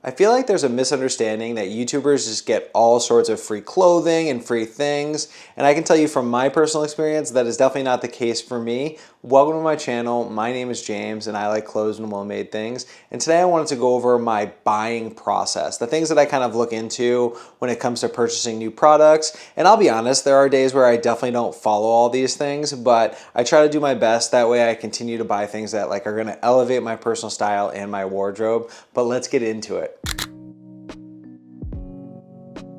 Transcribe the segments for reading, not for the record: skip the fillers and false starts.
I feel like there's a misunderstanding that YouTubers just get all sorts of free clothing and free things, and I can tell you from my personal experience that is definitely not the case for me. Welcome to my channel. My name is James and I like clothes and well-made things, and today I wanted to go over my buying process, the things that I kind of look into when it comes to purchasing new products. And I'll be honest, there are days where I definitely don't follow all these things, but I try to do my best. That way I continue to buy things that are going to elevate my personal style and my wardrobe. But let's get into it.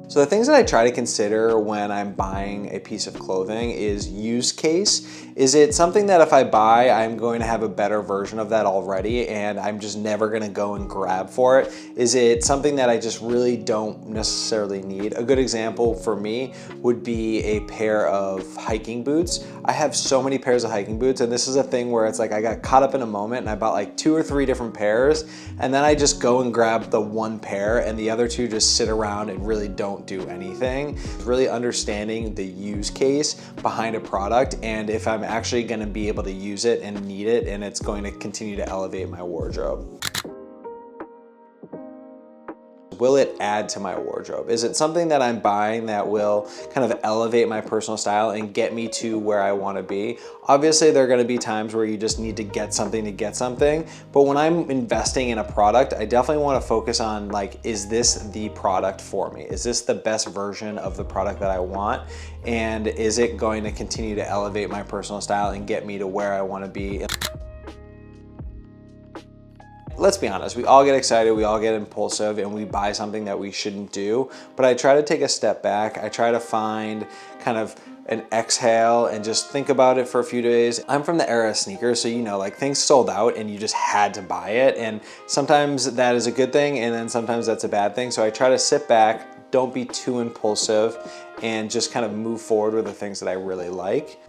So the things that I try to consider when I'm buying a piece of clothing is use case. Is it something that if I buy, I'm going to have a better version of that already and I'm just never gonna go and grab for it? Is it something that I just really don't necessarily need? A good example for me would be a pair of hiking boots. I have so many pairs of hiking boots, and this is a thing where it's like I got caught up in a moment and I bought like 2 or 3 different pairs, and then I just go and grab the one pair and the other two just sit around and really don't do anything. Really understanding the use case behind a product and if I'm actually going to be able to use it and need it and it's going to continue to elevate my wardrobe. Will it add to my wardrobe? Is it something that I'm buying that will kind of elevate my personal style and get me to where I want to be? Obviously, there are going to be times where you just need to get something, but when I'm investing in a product, I definitely want to focus on is this the product for me? Is this the best version of the product that I want? And is it going to continue to elevate my personal style and get me to where I want to be? Let's be honest, we all get excited, we all get impulsive, and we buy something that we shouldn't do. But I try to take a step back. I try to find kind of an exhale and just think about it for a few days. I'm from the era of sneakers, so things sold out and you just had to buy it. And sometimes that is a good thing, and then sometimes that's a bad thing. So I try to sit back, don't be too impulsive, and just kind of move forward with the things that I really like.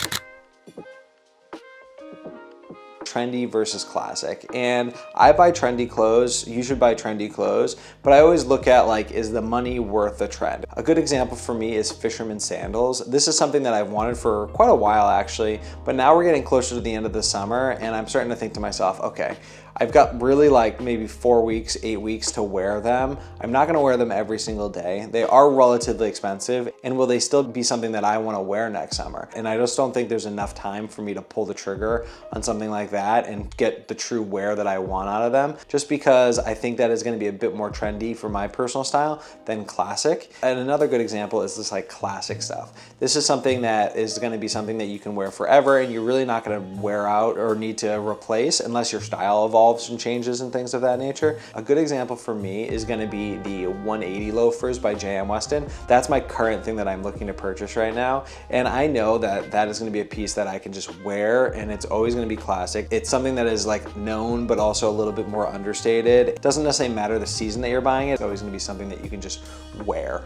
Trendy versus classic, and I buy trendy clothes. You should buy trendy clothes, but I always look at is the money worth the trend? A good example for me is fisherman sandals. This is something that I've wanted for quite a while actually, but now we're getting closer to the end of the summer and I'm starting to think to myself, okay, I've got really maybe 4 weeks, 8 weeks to wear them. I'm not gonna wear them every single day. They are relatively expensive, and will they still be something that I wanna wear next summer? And I just don't think there's enough time for me to pull the trigger on something like that and get the true wear that I want out of them, just because I think that is gonna be a bit more trendy for my personal style than classic. And another good example is this classic stuff. This is something that is gonna be something that you can wear forever and you're really not gonna wear out or need to replace unless your style evolves and changes and things of that nature. A good example for me is going to be the 180 loafers by J.M. Weston. That's my current thing that I'm looking to purchase right now, and I know that that is going to be a piece that I can just wear and it's always going to be classic. It's something that is known but also a little bit more understated. It doesn't necessarily matter the season that you're buying it. It's always going to be something that you can just wear.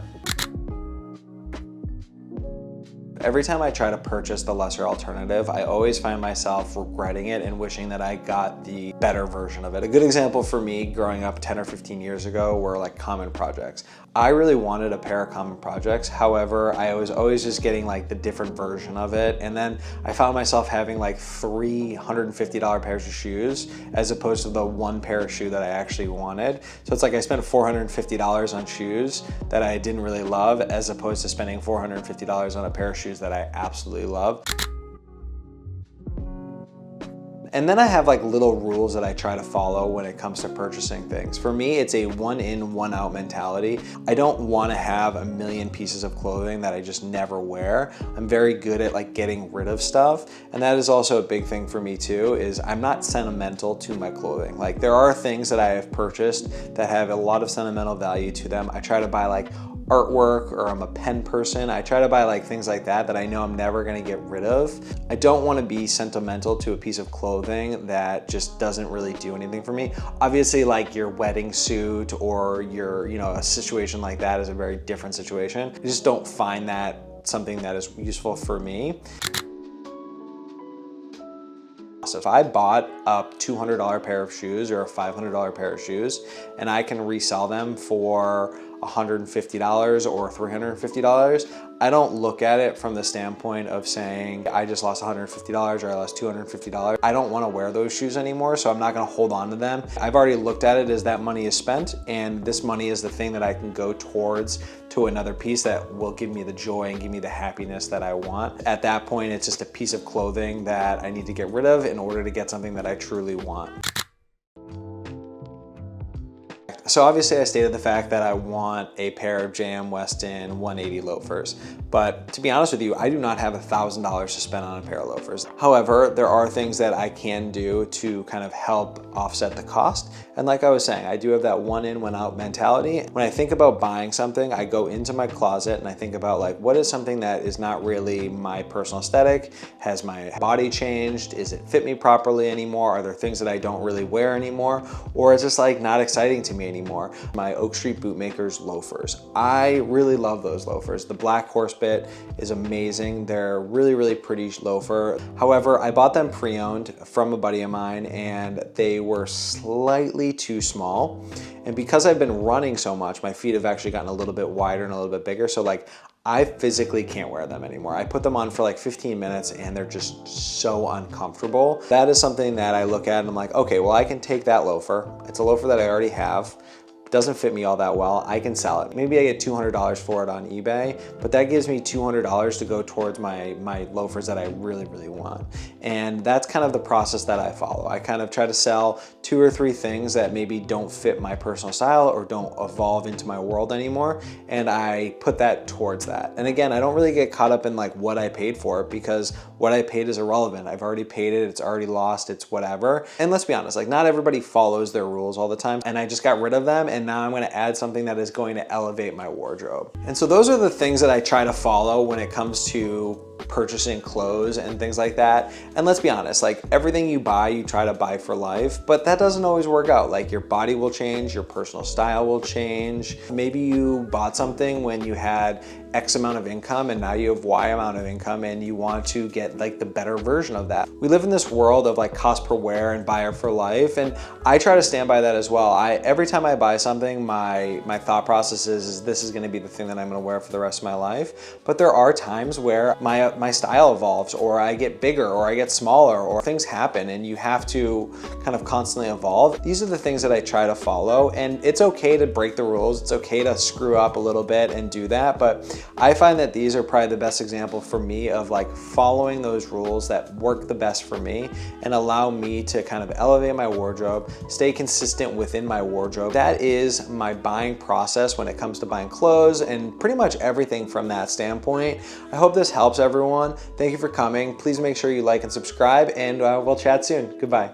Every time I try to purchase the lesser alternative, I always find myself regretting it and wishing that I got the better version of it. A good example for me growing up 10 or 15 years ago were Common Projects. I really wanted a pair of Common Projects. However, I was always just getting the different version of it. And then I found myself having 3 $150 pairs of shoes as opposed to the one pair of shoe that I actually wanted. So it's I spent $450 on shoes that I didn't really love as opposed to spending $450 on a pair of shoes that I absolutely love. And then I have little rules that I try to follow when it comes to purchasing things. For me, it's a one in, one out mentality. I don't want to have a million pieces of clothing that I just never wear. I'm very good at getting rid of stuff. And that is also a big thing for me too, is I'm not sentimental to my clothing. There are things that I have purchased that have a lot of sentimental value to them. I try to buy artwork, or I'm a pen person. I try to buy things like that I know I'm never gonna get rid of. I don't wanna be sentimental to a piece of clothing that just doesn't really do anything for me. Obviously your wedding suit or your, a situation like that is a very different situation. I just don't find that something that is useful for me. So if I bought a $200 pair of shoes or a $500 pair of shoes and I can resell them for $150 or $350. I don't look at it from the standpoint of saying I just lost $150 or I lost $250. I don't want to wear those shoes anymore, so I'm not going to hold on to them. I've already looked at it as that money is spent, and this money is the thing that I can go towards to another piece that will give me the joy and give me the happiness that I want. At that point, it's just a piece of clothing that I need to get rid of in order to get something that I truly want. So obviously I stated the fact that I want a pair of JM Weston 180 loafers, but to be honest with you, I do not have $1,000 to spend on a pair of loafers. However, there are things that I can do to kind of help offset the cost. And like I was saying, I do have that one in, one out mentality. When I think about buying something, I go into my closet and I think about like, what is something that is not really my personal aesthetic? Has my body changed? Is it fit me properly anymore? Are there things that I don't really wear anymore? Or is this like not exciting to me anymore? My Oak Street Bootmakers loafers. I really love those loafers. The black horse bit is amazing. They're really, really pretty loafer. However, I bought them pre-owned from a buddy of mine and they were slightly too small. And because I've been running so much, my feet have actually gotten a little bit wider and a little bit bigger. So like I physically can't wear them anymore. I put them on for like 15 minutes and they're just so uncomfortable. That is something that I look at and I'm like, okay, well I can take that loafer. It's a loafer that I already have. Doesn't fit me all that well, I can sell it. Maybe I get $200 for it on eBay, but that gives me $200 to go towards my loafers that I really, really want. And that's kind of the process that I follow. I kind of try to sell 2 or 3 things that maybe don't fit my personal style or don't evolve into my world anymore, and I put that towards that. And again, I don't really get caught up in like what I paid for it because what I paid is irrelevant. I've already paid it, it's already lost, it's whatever. And let's be honest, like not everybody follows their rules all the time, and I just got rid of them and now I'm gonna add something that is going to elevate my wardrobe. And so those are the things that I try to follow when it comes to purchasing clothes and things like that. And let's be honest, like everything you buy, you try to buy for life, but that doesn't always work out. Like your body will change, your personal style will change. Maybe you bought something when you had X amount of income and now you have Y amount of income and you want to get like the better version of that. We live in this world of like cost per wear and buyer for life, and I try to stand by that as well. Every time I buy something, my thought process is this is gonna be the thing that I'm gonna wear for the rest of my life. But there are times where my style evolves, or I get bigger, or I get smaller, or things happen and you have to kind of constantly evolve. These are the things that I try to follow, and it's okay to break the rules. It's okay to screw up a little bit and do that, but I find that these are probably the best example for me of like following those rules that work the best for me and allow me to kind of elevate my wardrobe, stay consistent within my wardrobe. That is my buying process when it comes to buying clothes and pretty much everything from that standpoint. I hope this helps everyone. Thank you for coming. Please make sure you like and subscribe, and we'll chat soon. Goodbye.